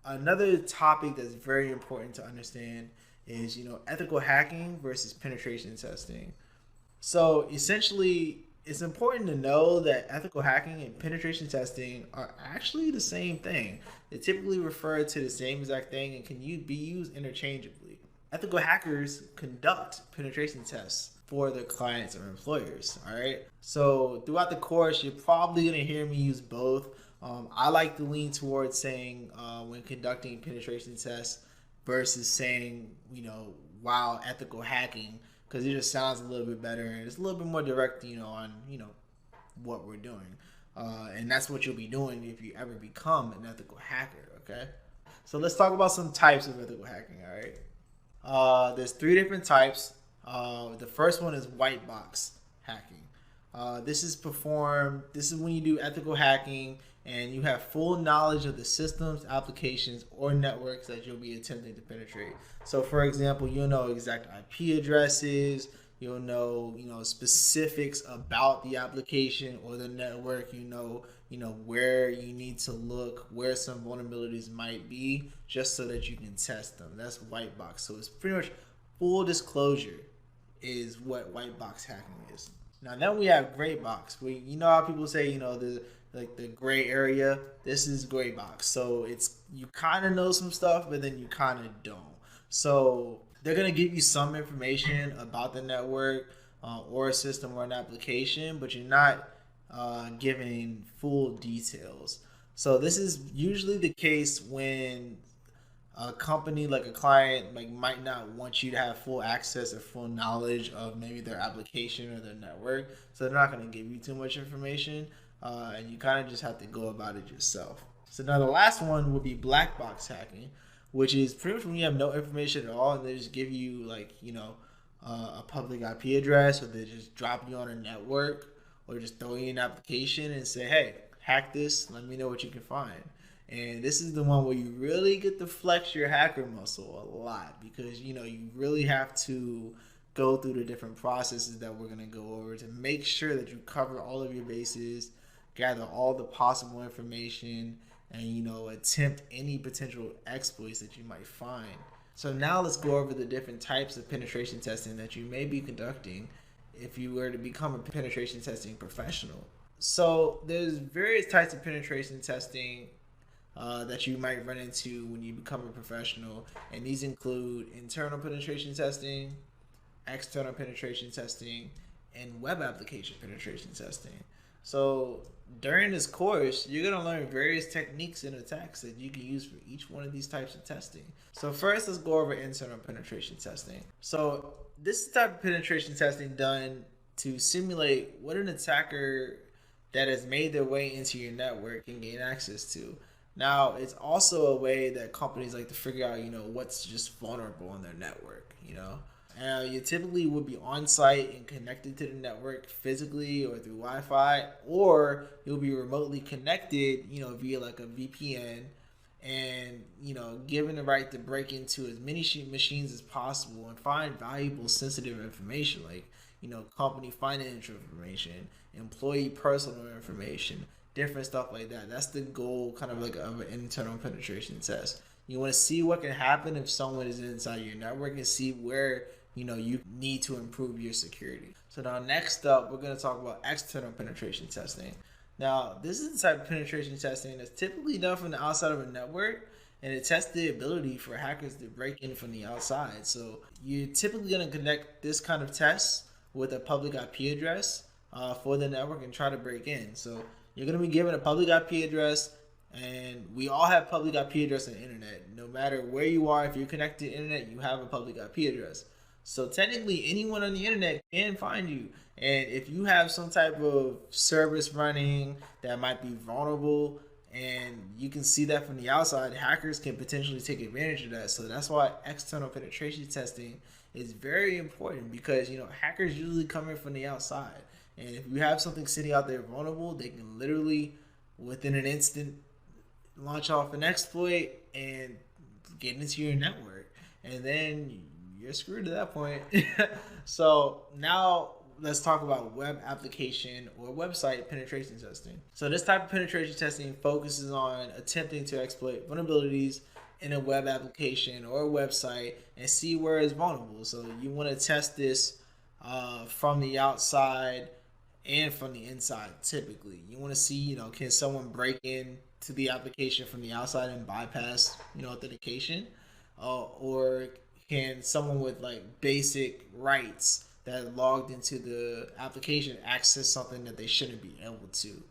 Another topic that's very important to understand is, ethical hacking versus penetration testing. So essentially, it's important to know that ethical hacking and penetration testing are actually the same thing. They typically refer to the same exact thing and can be used interchangeably. Ethical hackers conduct penetration tests for their clients or employers. All right. So throughout the course, you're probably going to hear me use both. I like to lean towards saying when conducting penetration tests versus saying, while ethical hacking, because it just sounds a little bit better and it's a little bit more direct, on what we're doing, and that's what you'll be doing if you ever become an ethical hacker. Okay, so let's talk about some types of ethical hacking. All right, there's three different types. The first one is white box hacking. This is when you do ethical hacking and you have full knowledge of the systems, applications, or networks that you'll be attempting to penetrate. So, for example, you'll know exact IP addresses. You'll know, specifics about the application or the network. Where you need to look, where some vulnerabilities might be, just so that you can test them. That's white box. So it's pretty much full disclosure is what white box hacking is. Now then we have gray box. How people say, the gray area. This is gray box. So it's you kind of know some stuff, but then you kind of don't. So they're gonna give you some information about the network or a system or an application, but you're not giving full details. So this is usually the case when a company, like a client, like might not want you to have full access or full knowledge of maybe their application or their network, so they're not going to give you too much information, and you kind of just have to go about it yourself. So now the last one would be black box hacking, which is pretty much when you have no information at all and they just give you a public IP address, or they just drop you on a network, or just throw you an application and say, hey, hack this, let me know what you can find. And this is the one where you really get to flex your hacker muscle a lot, because you really have to go through the different processes that we're going to go over to make sure that you cover all of your bases, gather all the possible information, and attempt any potential exploits that you might find. So now let's go over the different types of penetration testing that you may be conducting if you were to become a penetration testing professional. So there's various types of penetration testing that you might run into when you become a professional, and these include internal penetration testing, external penetration testing, and web application penetration testing. So during this course, you're going to learn various techniques and attacks that you can use for each one of these types of testing. So first, let's go over internal penetration testing. So this is the type of penetration testing done to simulate what an attacker that has made their way into your network can gain access to. Now, it's also a way that companies like to figure out, what's just vulnerable on their network, you typically would be on site and connected to the network physically or through Wi-Fi, or you'll be remotely connected, via like a VPN, and given the right to break into as many machines as possible and find valuable, sensitive information like company financial information, employee personal information, different stuff like that. That's the goal, kind of like of an internal penetration test. You want to see what can happen if someone is inside your network and see where you need to improve your security. So now next up, we're going to talk about external penetration testing. Now, this is the type of penetration testing that's typically done from the outside of a network, and it tests the ability for hackers to break in from the outside. So you're typically going to conduct this kind of test with a public IP address for the network and try to break in. So you're going to be given a public IP address, and we all have public IP address on the internet. No matter where you are, if you're connected to the internet, you have a public IP address. So technically, anyone on the internet can find you. And if you have some type of service running that might be vulnerable, and you can see that from the outside, hackers can potentially take advantage of that. So that's why external penetration testing is very important, because hackers usually come in from the outside. And if you have something sitting out there vulnerable, they can literally, within an instant, launch off an exploit and get into your network. And then you're screwed at that point. So now let's talk about web application or website penetration testing. So this type of penetration testing focuses on attempting to exploit vulnerabilities in a web application or a website and see where it's vulnerable. So you want to test this from the outside and from the inside. Typically, you want to see, can someone break in to the application from the outside and bypass, authentication, or can someone with like basic rights that logged into the application access something that they shouldn't be able to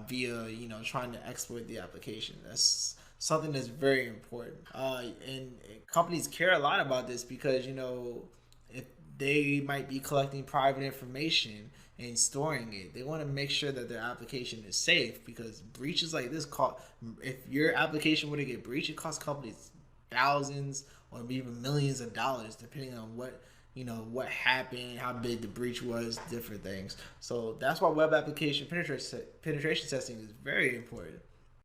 via trying to exploit the application. That's something that's very important, and companies care a lot about this because if they might be collecting private information and storing it, they want to make sure that their application is safe, because breaches like this if your application were to get breached, it costs companies thousands or even millions of dollars depending on what happened, how big the breach was, different things. So that's why web application penetration testing is very important.